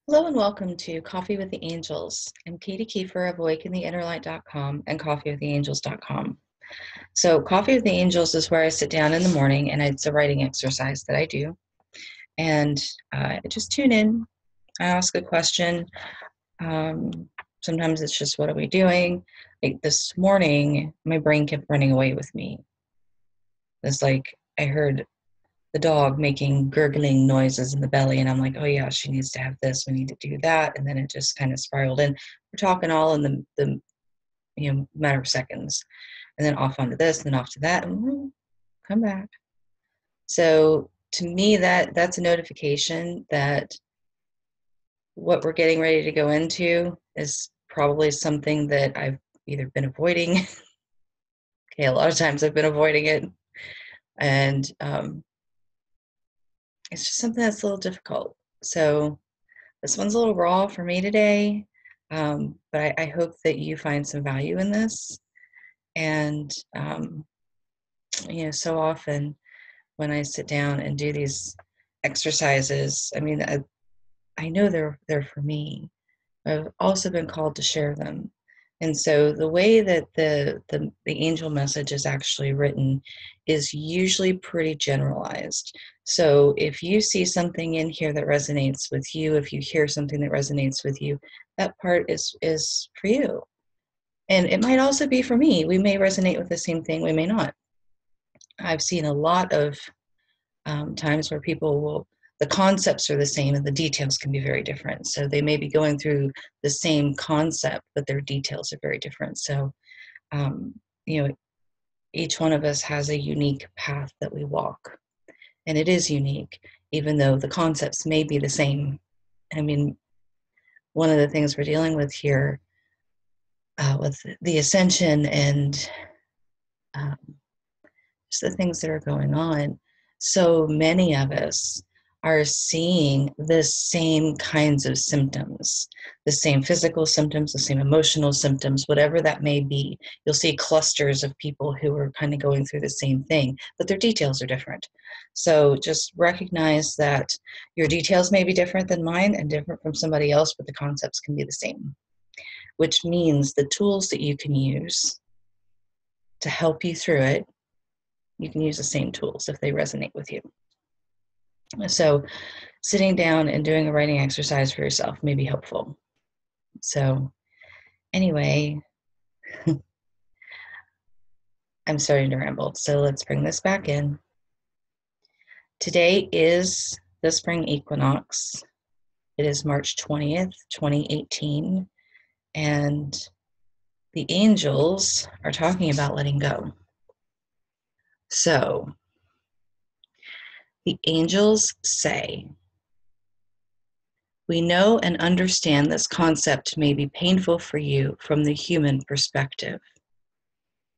Hello and welcome to Coffee with the Angels. I'm Katie Kiefer of AwakenTheInnerLight.com and CoffeeWithTheAngels.com. So Coffee with the Angels is where I sit down in the morning, and it's a writing exercise that I do. And I just tune in. I ask a question. Sometimes it's just, what are we doing? Like this morning, my brain kept running away with me. It's like I heard the dog making gurgling noises in the belly, and I'm like, oh yeah, she needs to have this, we need to do that. And then it just kind of spiraled in. We're talking all in the matter of seconds, and then off onto this, and then off to that, and come back. So to me, that's a notification that what we're getting ready to go into is probably something that I've either been avoiding. Okay, a lot of times I've been avoiding it, and it's just something that's a little difficult. So this one's a little raw for me today, but I hope that you find some value in this. And, so often when I sit down and do these exercises, I mean, I know they're for me. I've also been called to share them. And so the way that the angel message is actually written is usually pretty generalized. So if you see something in here that resonates with you, if you hear something that resonates with you, that part is for you. And it might also be for me. We may resonate with the same thing, we may not. I've seen a lot of times where the concepts are the same and the details can be very different. So they may be going through the same concept, but their details are very different. So, um, each one of us has a unique path that we walk, and it is unique, even though the concepts may be the same. I mean, one of the things we're dealing with here with the ascension and um, just the things that are going on, so many of us are seeing the same kinds of symptoms, the same physical symptoms, the same emotional symptoms, whatever that may be. You'll see clusters of people who are kind of going through the same thing, but their details are different. So just recognize that your details may be different than mine and different from somebody else, but the concepts can be the same, which means the tools that you can use to help you through it, you can use the same tools if they resonate with you. So sitting down and doing a writing exercise for yourself may be helpful. So anyway, I'm starting to ramble. So let's bring this back in. Today is the spring equinox. It is March 20th, 2018. And the angels are talking about letting go. So the angels say, we know and understand this concept may be painful for you from the human perspective.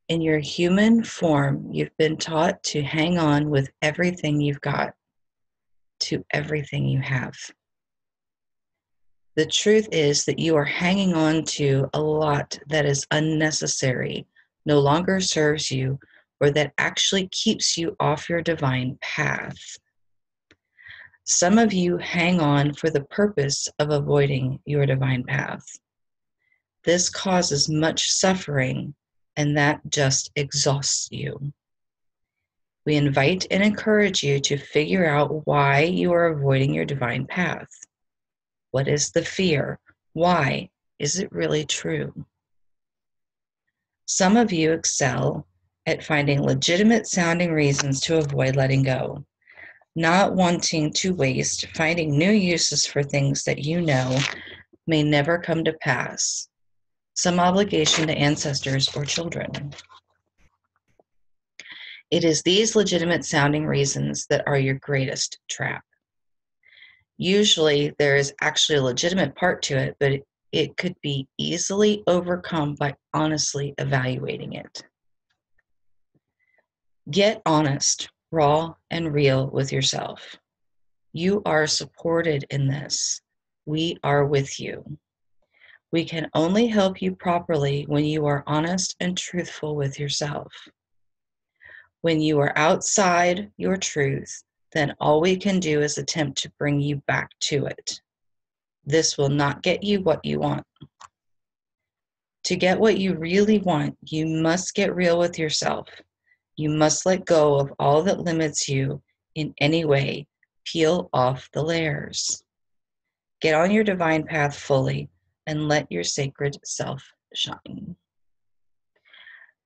In your human form, you've been taught to hang on with everything you've got, to everything you have. The truth is that you are hanging on to a lot that is unnecessary, no longer serves you, or that actually keeps you off your divine path. Some of you hang on for the purpose of avoiding your divine path. This causes much suffering, and that just exhausts you. We invite and encourage you to figure out why you are avoiding your divine path. What is the fear? Why? Is it really true? Some of you excel at finding legitimate sounding reasons to avoid letting go, not wanting to waste finding new uses for things that you know may never come to pass, some obligation to ancestors or children. It is these legitimate sounding reasons that are your greatest trap. Usually there is actually a legitimate part to it, but it could be easily overcome by honestly evaluating it. Get honest, raw, and real with yourself. You are supported in this. We are with you. We can only help you properly when you are honest and truthful with yourself. When you are outside your truth, then all we can do is attempt to bring you back to it. This will not get you what you want. To get what you really want, you must get real with yourself. You must let go of all that limits you in any way. Peel off the layers. Get on your divine path fully and let your sacred self shine.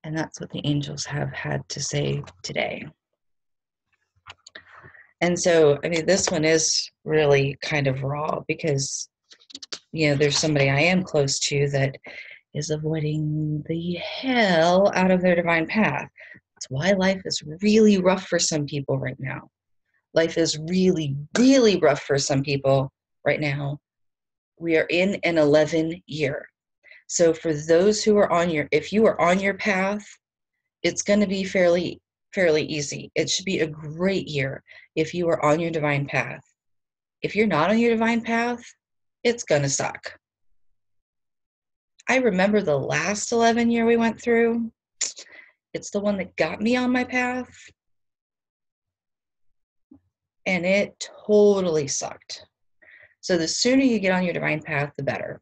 And that's what the angels have had to say today. And so, I mean, this one is really kind of raw because, you know, there's somebody I am close to that is avoiding the hell out of their divine path. That's why life is really rough for some people right now. Life is really, really rough for some people right now. We are in an 11 year. So for those who are if you are on your path, it's going to be fairly easy. It should be a great year if you are on your divine path. If you're not on your divine path, it's going to suck. I remember the last 11 year we went through. It's the one that got me on my path. And it totally sucked. So the sooner you get on your divine path, the better.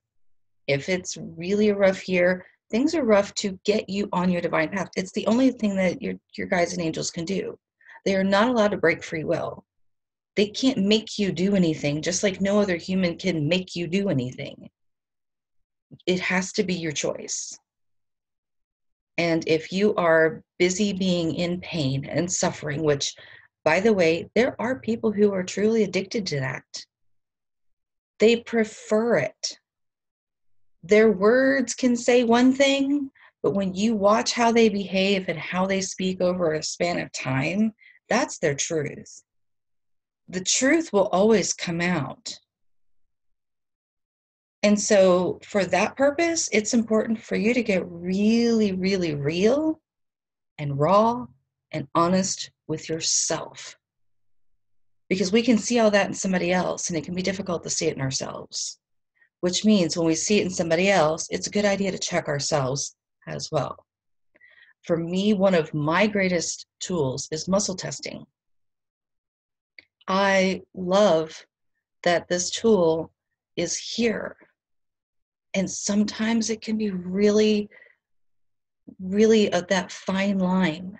If it's really a rough year, things are rough to get you on your divine path. It's the only thing that your guides and angels can do. They are not allowed to break free will. They can't make you do anything, just like no other human can make you do anything. It has to be your choice. And if you are busy being in pain and suffering, which, by the way, there are people who are truly addicted to that. They prefer it. Their words can say one thing, but when you watch how they behave and how they speak over a span of time, that's their truth. The truth will always come out. And so for that purpose, it's important for you to get really, really real and raw and honest with yourself. Because we can see all that in somebody else, and it can be difficult to see it in ourselves. Which means when we see it in somebody else, it's a good idea to check ourselves as well. For me, one of my greatest tools is muscle testing. I love that this tool is here. And sometimes it can be really, really that fine line.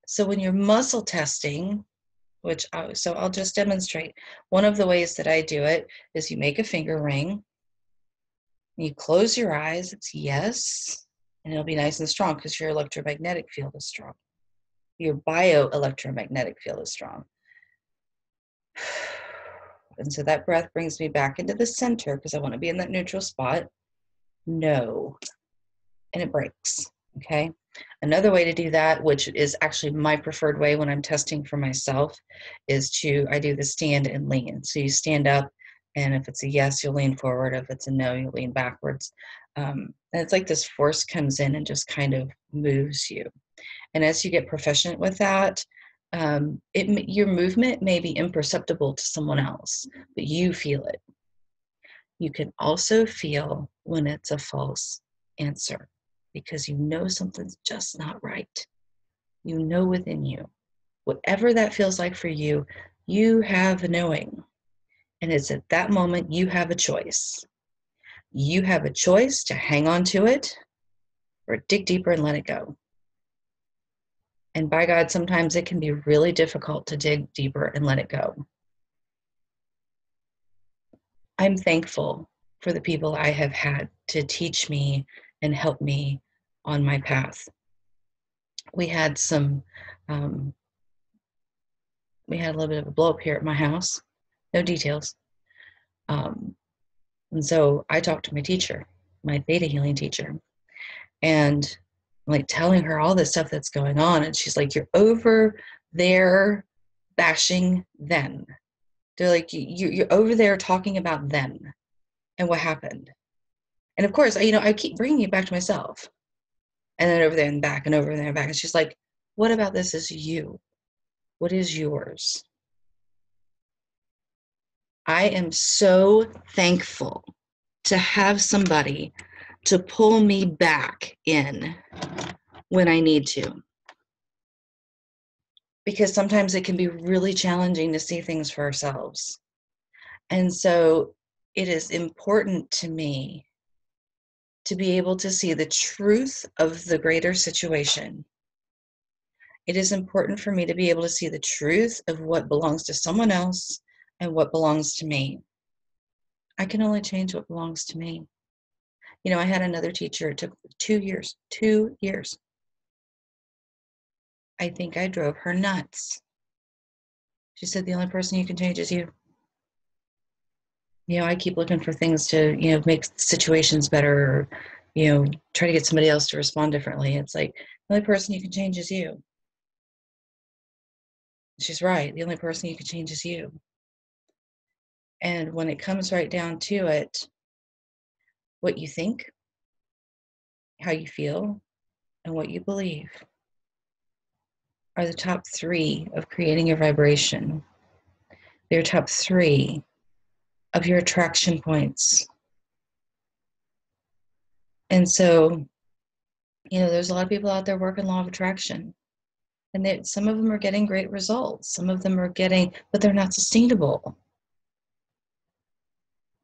So when you're muscle testing, so I'll just demonstrate. One of the ways that I do it is you make a finger ring, you close your eyes, it's yes, and it'll be nice and strong because your electromagnetic field is strong. Your bioelectromagnetic field is strong. And so that breath brings me back into the center because I want to be in that neutral spot. No. And it breaks. Okay. Another way to do that, which is actually my preferred way when I'm testing for myself, is I do the stand and lean. So you stand up, and if it's a yes, you'll lean forward. If it's a no, you lean backwards. And it's like this force comes in and just kind of moves you. And as you get proficient with that, your movement may be imperceptible to someone else, but you feel it. You can also feel when it's a false answer because you know something's just not right. You know within you. Whatever that feels like for you, you have a knowing. And it's at that moment you have a choice. You have a choice to hang on to it or dig deeper and let it go. And by God, sometimes it can be really difficult to dig deeper and let it go. I'm thankful for the people I have had to teach me and help me on my path. We had we had a little bit of a blow up here at my house. No details. And so I talked to my teacher, my theta healing teacher, and I'm like telling her all this stuff that's going on. And she's like, you're over there bashing them. They're like, you're over there talking about them and what happened. And of course, I keep bringing it back to myself. And then over there and back and over there and back. And she's like, what about this is you? What is yours? I am so thankful to have somebody to pull me back in when I need to. Because sometimes it can be really challenging to see things for ourselves. And so it is important to me to be able to see the truth of the greater situation. It is important for me to be able to see the truth of what belongs to someone else and what belongs to me. I can only change what belongs to me. You know, I had another teacher, it took 2 years, 2 years. I think I drove her nuts. She said, the only person you can change is you. You know, I keep looking for things to, you know, make situations better, or, you know, try to get somebody else to respond differently. It's like, the only person you can change is you. She's right. The only person you can change is you. And when it comes right down to it, what you think, how you feel, and what you believe are the top three of creating your vibration. They're top three of your attraction points. And so, you know, there's a lot of people out there working law of attraction. And some of them are getting great results. Some of them are getting, but they're not sustainable.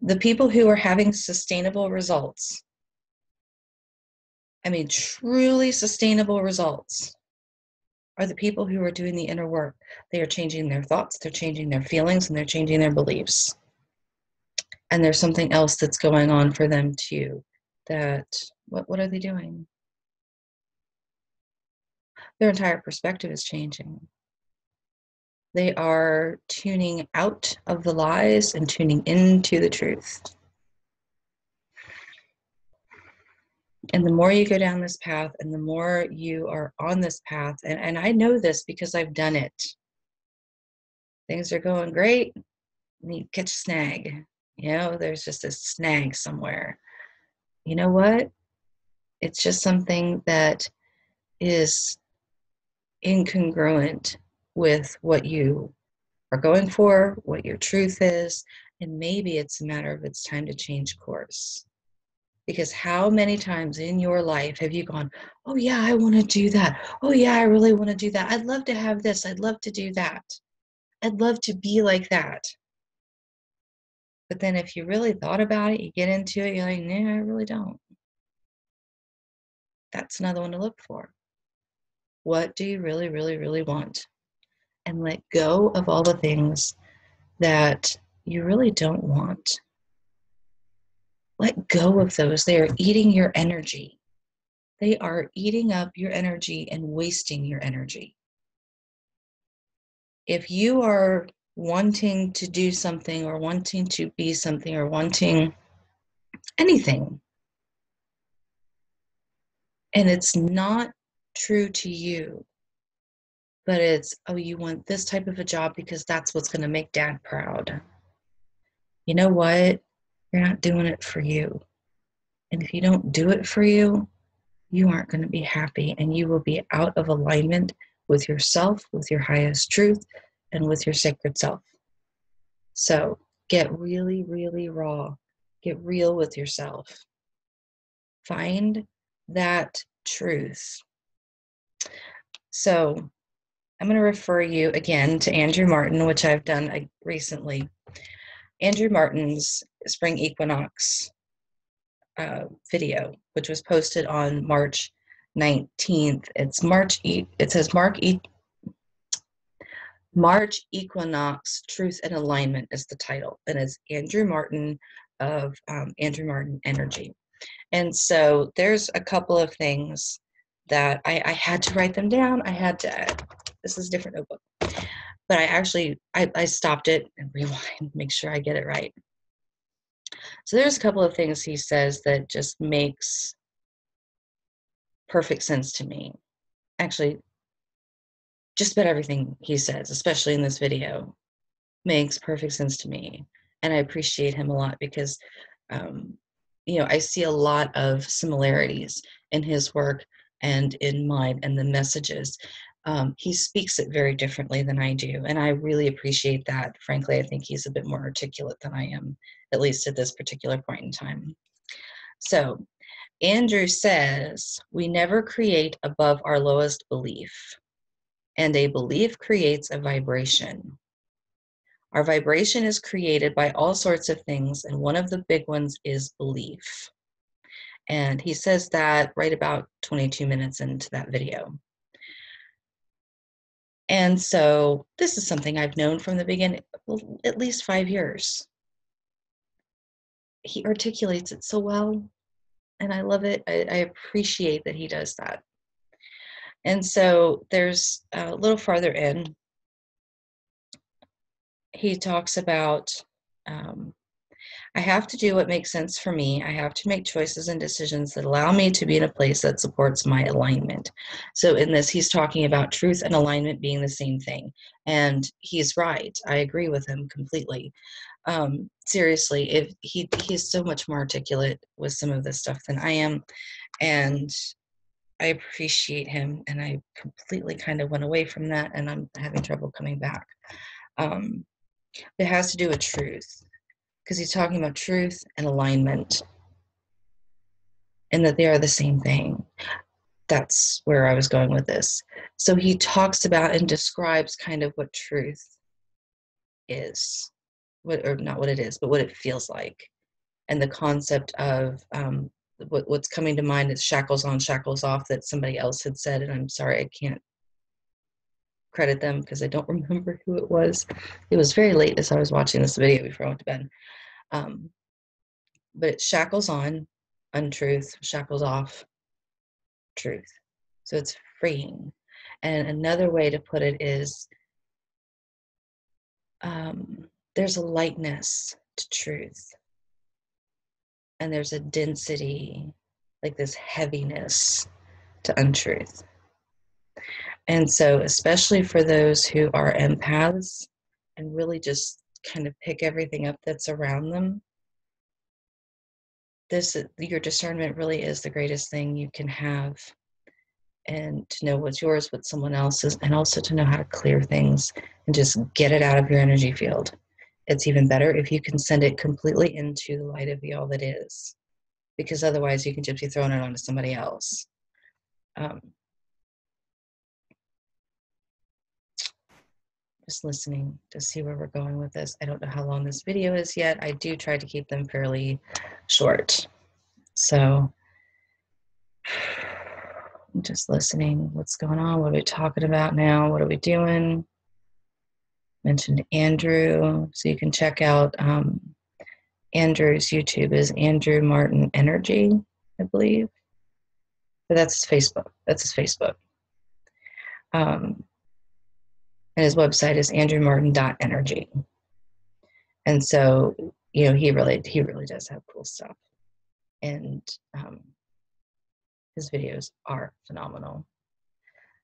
The people who are having sustainable results, I mean, truly sustainable results, are the people who are doing the inner work. They are changing their thoughts, they're changing their feelings, and they're changing their beliefs. And there's something else that's going on for them too. That, what are they doing? Their entire perspective is changing. They are tuning out of the lies and tuning into the truth. And the more you go down this path and the more you are on this path, and I know this because I've done it. Things are going great, and you catch a snag. You know, there's just a snag somewhere. You know what? It's just something that is incongruent with what you are going for, what your truth is, and maybe it's a matter of it's time to change course. Because how many times in your life have you gone, oh yeah, I want to do that. Oh yeah, I really want to do that. I'd love to have this. I'd love to do that. I'd love to be like that. But then if you really thought about it, you get into it, you're like, no, I really don't. That's another one to look for. What do you really, really, really want? And let go of all the things that you really don't want. Let go of those. They are eating your energy. They are eating up your energy and wasting your energy. If you are wanting to do something or wanting to be something or wanting anything, and it's not true to you, but it's, oh, you want this type of a job because that's what's going to make dad proud. You know what? You're not doing it for you. And if you don't do it for you, you aren't going to be happy, and you will be out of alignment with yourself, with your highest truth, and with your sacred self. So get really, really raw. Get real with yourself. Find that truth. So I'm going to refer you again to Andrew Martin, which I've done recently. Andrew Martin's Spring Equinox video, which was posted on March 19th. It's it says March Equinox Truth and Alignment is the title, and it's Andrew Martin of Andrew Martin Energy. And so there's a couple of things that I had to write them down. This is a different notebook, but I stopped it and rewind, make sure I get it right. So there's a couple of things he says that just makes perfect sense to me. Actually, just about everything he says, especially in this video, makes perfect sense to me. And I appreciate him a lot because, you know, I see a lot of similarities in his work and in mine and the messages. He speaks it very differently than I do. And I really appreciate that. Frankly, I think he's a bit more articulate than I am, at least at this particular point in time. So Andrew says, we never create above our lowest belief, and a belief creates a vibration. Our vibration is created by all sorts of things, and one of the big ones is belief. And he says that right about 22 minutes into that video. And so this is something I've known from the beginning, at least 5 years. He articulates it so well, and I love it. I appreciate that he does that. And so there's a little farther in, he talks about, I have to do what makes sense for me. I have to make choices and decisions that allow me to be in a place that supports my alignment. So in this, he's talking about truth and alignment being the same thing. And he's right. I agree with him completely. Seriously, if he's so much more articulate with some of this stuff than I am. And I appreciate him. And I completely kind of went away from that, and I'm having trouble coming back. It has to do with truth, because he's talking about truth and alignment, and that they are the same thing. That's where I was going with this. So he talks about and describes kind of what truth is, or not what it is, but what it feels like. And the concept of what's coming to mind is shackles on, shackles off, that somebody else had said, and I'm sorry, I can't credit them because I don't remember who it was. It was very late as I was watching this video before I went to bed. But it's shackles on, untruth, shackles off, truth. So it's freeing. And another way to put it is there's a lightness to truth, and there's a density, like this heaviness, to untruth. And so especially for those who are empaths and really just kind of pick everything up that's around them, your discernment really is the greatest thing you can have, and to know what's yours, what someone else's, and also to know how to clear things and just get it out of your energy field. It's even better if you can send it completely into the light of the all that is, because otherwise you can just be throwing it onto somebody else. Just listening to see where we're going with this. I don't know how long this video is yet. I do try to keep them fairly short. So I'm just listening. What's going on? What are we talking about now? What are we doing? Mentioned Andrew. So you can check out Andrew's YouTube is Andrew Martin Energy, I believe. But that's his Facebook. That's his Facebook. And his website is andrewmartin.energy. And so, you know, he really does have cool stuff. And his videos are phenomenal.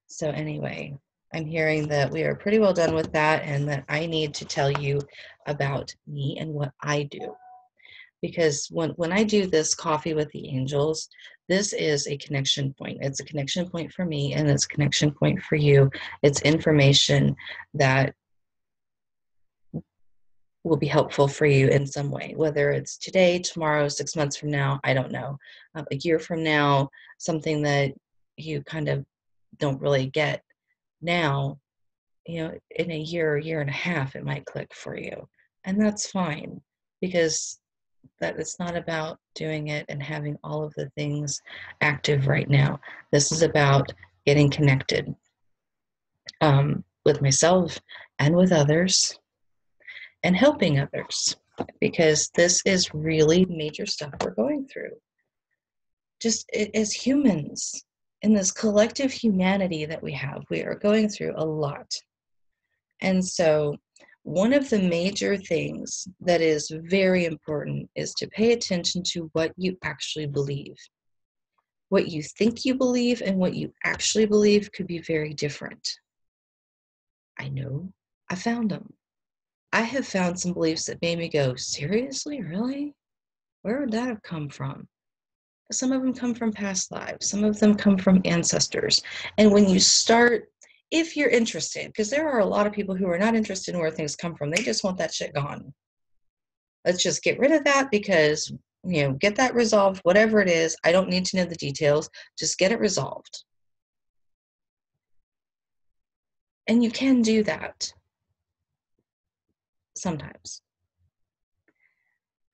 So anyway, I'm hearing that we are pretty well done with that, and that I need to tell you about me and what I do. Because when I do this Coffee with the Angels, this is a connection point. It's a connection point for me, and it's a connection point for you. It's information that will be helpful for you in some way, whether it's today, tomorrow, 6 months from now, I don't know. A year from now, something that you kind of don't really get now, you know, in a year and a half, it might click for you. And that's fine, because that it's not about doing it and having all of the things active right now. This is about getting connected with myself and with others, and helping others, because this is really major stuff we're going through. Just as humans, in this collective humanity that we have, we are going through a lot. And so one of the major things that is very important is to pay attention to what you actually believe. What you think you believe and what you actually believe could be very different. I know. I found them. I have found some beliefs that made me go, seriously, really? Where would that have come from? Some of them come from past lives. Some of them come from ancestors. And when you start, if you're interested, because there are a lot of people who are not interested in where things come from, they just want that shit gone. Let's just get rid of that, because, you know, get that resolved, whatever it is. I don't need to know the details. Just get it resolved. And you can do that. Sometimes.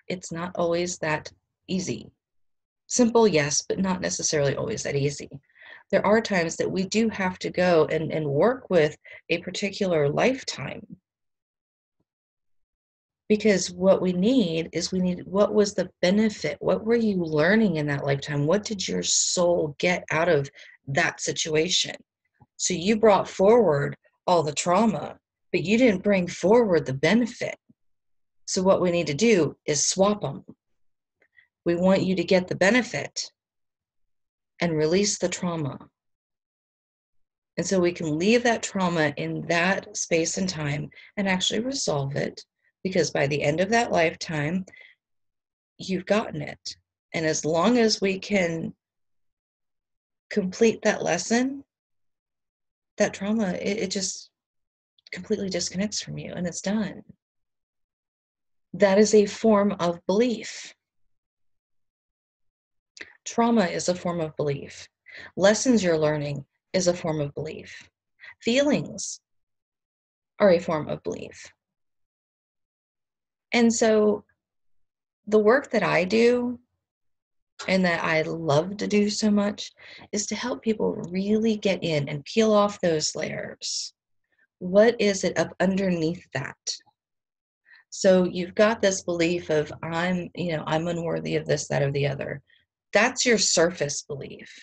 It's not always that easy. Simple, yes, but not necessarily always that easy. There are times that we do have to go and work with a particular lifetime, because what we need is what was the benefit? What were you learning in that lifetime? What did your soul get out of that situation? So you brought forward all the trauma, but you didn't bring forward the benefit. So what we need to do is swap them. We want you to get the benefit and release the trauma. And so we can leave that trauma in that space and time and actually resolve it, because by the end of that lifetime, you've gotten it. And as long as we can complete that lesson, that trauma, it just completely disconnects from you and it's done. That is a form of belief. Trauma is a form of belief. Lessons you're learning is a form of belief. Feelings are a form of belief. And so the work that I do and that I love to do so much is to help people really get in and peel off those layers. What is it up underneath that? So you've got this belief of I'm unworthy of this, that, or the other. That's your surface belief.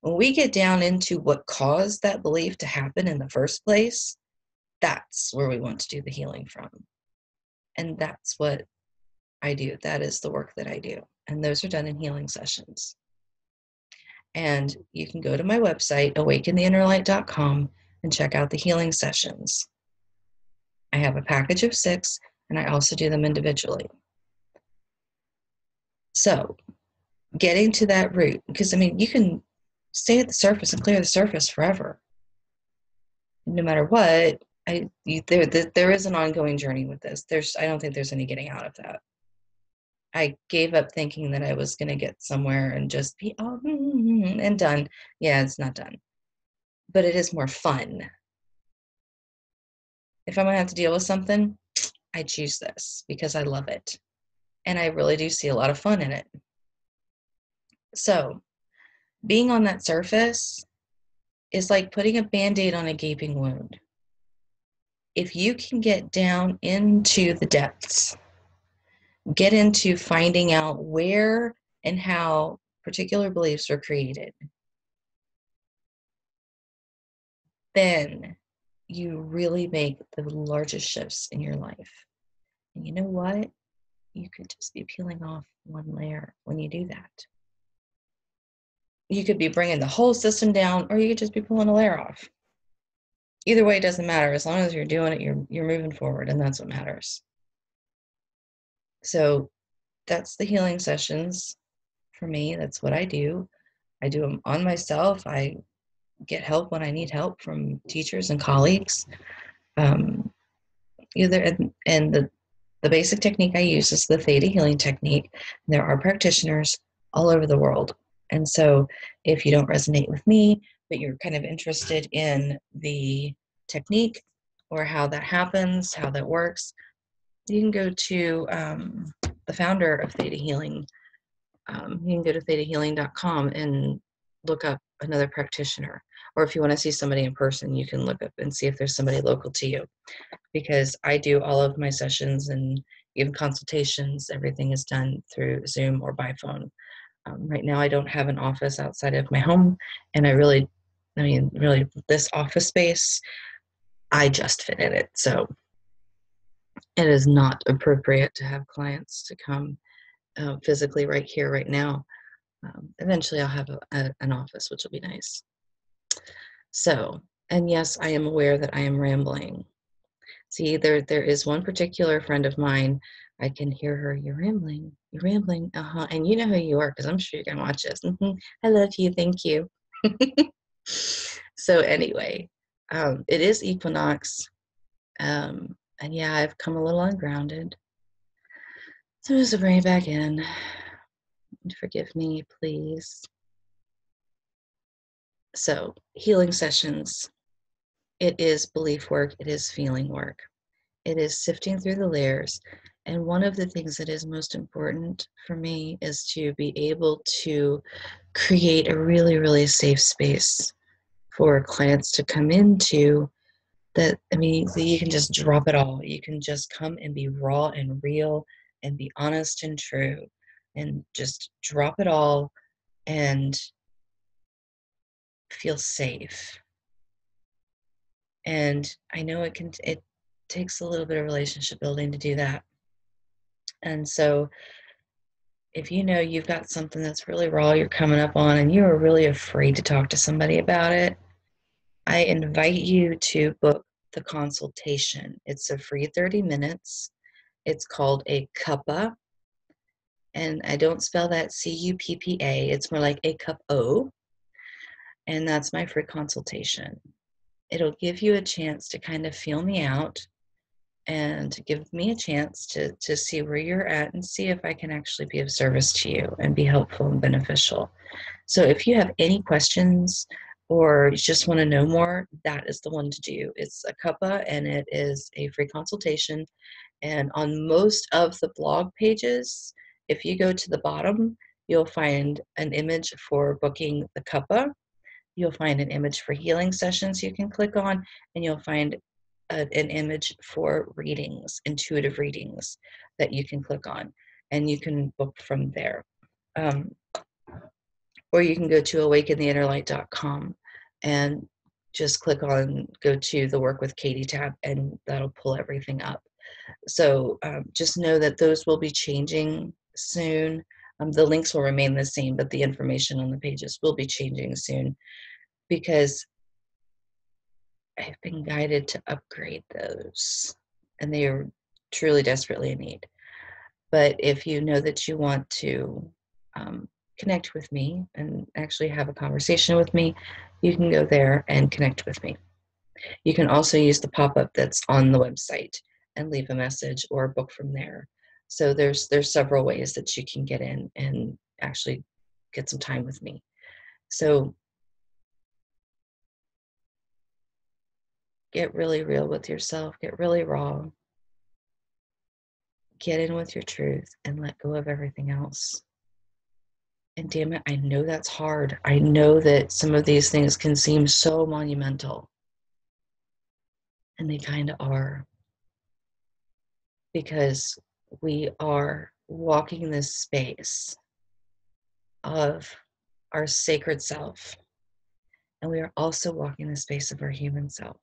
When we get down into what caused that belief to happen in the first place, that's where we want to do the healing from. And that's what I do. That is the work that I do. And those are done in healing sessions. And you can go to my website, awakentheinnerlight.com, and check out the healing sessions. I have a package of 6, and I also do them individually. So getting to that root, because you can stay at the surface and clear the surface forever. No matter what, there is an ongoing journey with this. I don't think there's any getting out of that. I gave up thinking that I was going to get somewhere and just be and done. Yeah, it's not done. But it is more fun. If I'm going to have to deal with something, I choose this because I love it. And I really do see a lot of fun in it. So being on that surface is like putting a Band-Aid on a gaping wound. If you can get down into the depths, get into finding out where and how particular beliefs were created, then you really make the largest shifts in your life. And you know what? You could just be peeling off one layer when you do that. You could be bringing the whole system down, or you could just be pulling a layer off. Either way, it doesn't matter. As long as you're doing it, you're moving forward, and that's what matters. So that's the healing sessions for me. That's what I do. I do them on myself. I get help when I need help from teachers and colleagues. And the basic technique I use is the Theta Healing technique. There are practitioners all over the world. And so if you don't resonate with me, but you're kind of interested in the technique or how that happens, how that works, you can go to the founder of Theta Healing. You can go to thetahealing.com and look up another practitioner. Or if you want to see somebody in person, you can look up and see if there's somebody local to you. Because I do all of my sessions and even consultations, everything is done through Zoom or by phone. Right now, I don't have an office outside of my home, and really, this office space, I just fit in it. So it is not appropriate to have clients to come physically right here, right now. Eventually, I'll have an office, which will be nice. So, and yes, I am aware that I am rambling. See, there is one particular friend of mine. I can hear her. You're rambling. You're rambling. And you know who you are, because I'm sure you're going to watch this. I love you. Thank you. So anyway, it is equinox. And yeah, I've come a little ungrounded. So just bring it back in. Forgive me, please. So healing sessions. It is belief work. It is feeling work. It is sifting through the layers. And one of the things that is most important for me is to be able to create a really, really safe space for clients to come into that, I mean, that you can just drop it all. You can just come and be raw and real and be honest and true and just drop it all and feel safe. And I know it takes a little bit of relationship building to do that. And so if you know you've got something that's really raw you're coming up on and you're really afraid to talk to somebody about it, I invite you to book the consultation. It's a free 30 minutes. It's called a cuppa, and I don't spell that C-U-P-P-A. It's more like a cup-o, and that's my free consultation. It'll give you a chance to kind of feel me out and to give me a chance to see where you're at and see if I can actually be of service to you and be helpful and beneficial. So if you have any questions or you just want to know more, that is the one to do. It's a cuppa and it is a free consultation. And on most of the blog pages, if you go to the bottom, you'll find an image for booking the cuppa. You'll find an image for healing sessions you can click on, and you'll find an image for readings, intuitive readings that you can click on, and you can book from there. Or you can go to awakentheinnerlight.com and just click on go to the Work with Katie tab, and that'll pull everything up. So just know that those will be changing soon. The links will remain the same, but the information on the pages will be changing soon because I've been guided to upgrade those, and they are truly desperately in need. But if you know that you want to connect with me and actually have a conversation with me, you can go there and connect with me. You can also use the pop-up that's on the website and leave a message or book from there. So there's several ways that you can get in and actually get some time with me. So get really real with yourself, get really raw, get in with your truth, and let go of everything else. And damn it, I know that's hard. I know that some of these things can seem so monumental. And they kind of are. Because we are walking this space of our sacred self. And we are also walking the space of our human self.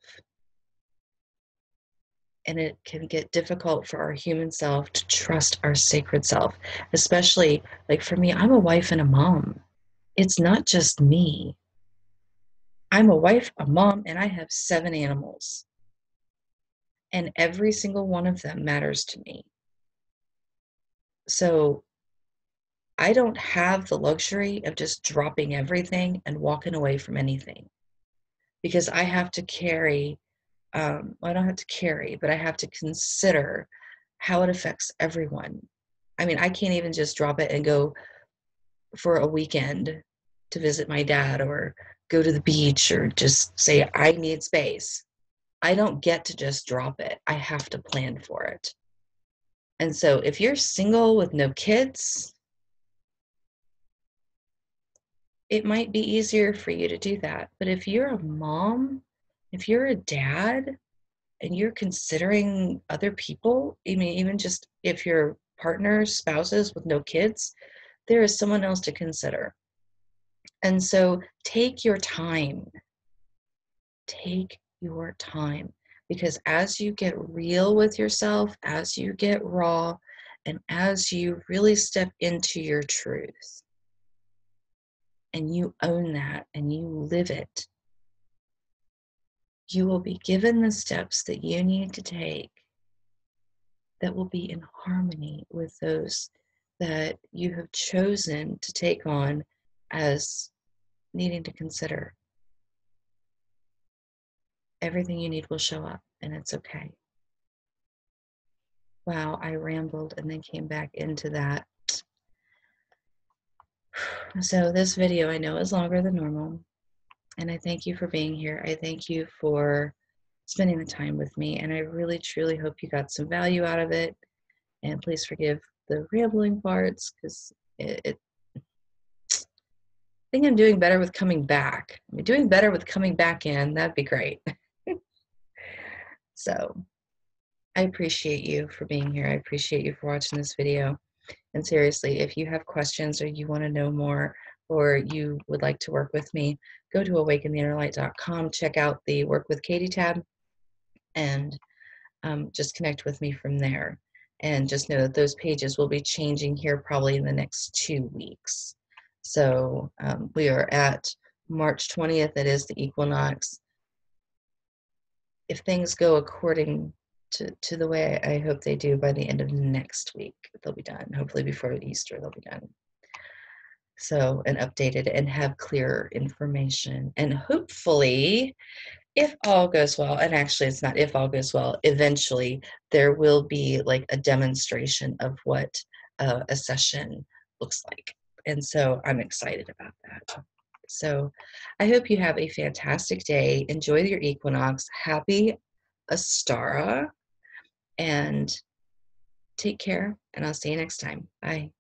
And it can get difficult for our human self to trust our sacred self, especially like for me, I'm a wife and a mom. It's not just me. I'm a wife, a mom, and I have 7 animals. And every single one of them matters to me. So I don't have the luxury of just dropping everything and walking away from anything because I have to carry, I don't have to carry, but I have to consider how it affects everyone. I mean, I can't even just drop it and go for a weekend to visit my dad or go to the beach or just say, I need space. I don't get to just drop it. I have to plan for it. And so if you're single with no kids, it might be easier for you to do that. But if you're a mom, if you're a dad, and you're considering other people, I mean, even just if you're partners, spouses with no kids, there is someone else to consider. And so take your time. Take your time. Because as you get real with yourself, as you get raw, and as you really step into your truth, and you own that and you live it, you will be given the steps that you need to take that will be in harmony with those that you have chosen to take on as needing to consider. Everything you need will show up, and it's okay. Wow, I rambled and then came back into that. So this video I know is longer than normal, and I thank you for being here. I thank you for spending the time with me. And I really, truly hope you got some value out of it. And please forgive the rambling parts because I think I'm doing better with coming back. I'm doing better with coming back in. That'd be great. So I appreciate you for being here. I appreciate you for watching this video. And seriously, if you have questions or you want to know more or you would like to work with me, go to awakentheinnerlight.com, check out the Work with Katie tab, and just connect with me from there. And just know that those pages will be changing here probably in the next 2 weeks. So we are at March 20th. It is the equinox. If things go according to the way I hope they do, by the end of next week, they'll be done. Hopefully before Easter, they'll be done. So, and updated and have clearer information. And hopefully, if all goes well, and actually it's not if all goes well, eventually there will be like a demonstration of what a session looks like. And so I'm excited about that. So I hope you have a fantastic day. Enjoy your equinox. Happy Astara, and take care, and I'll see you next time. Bye.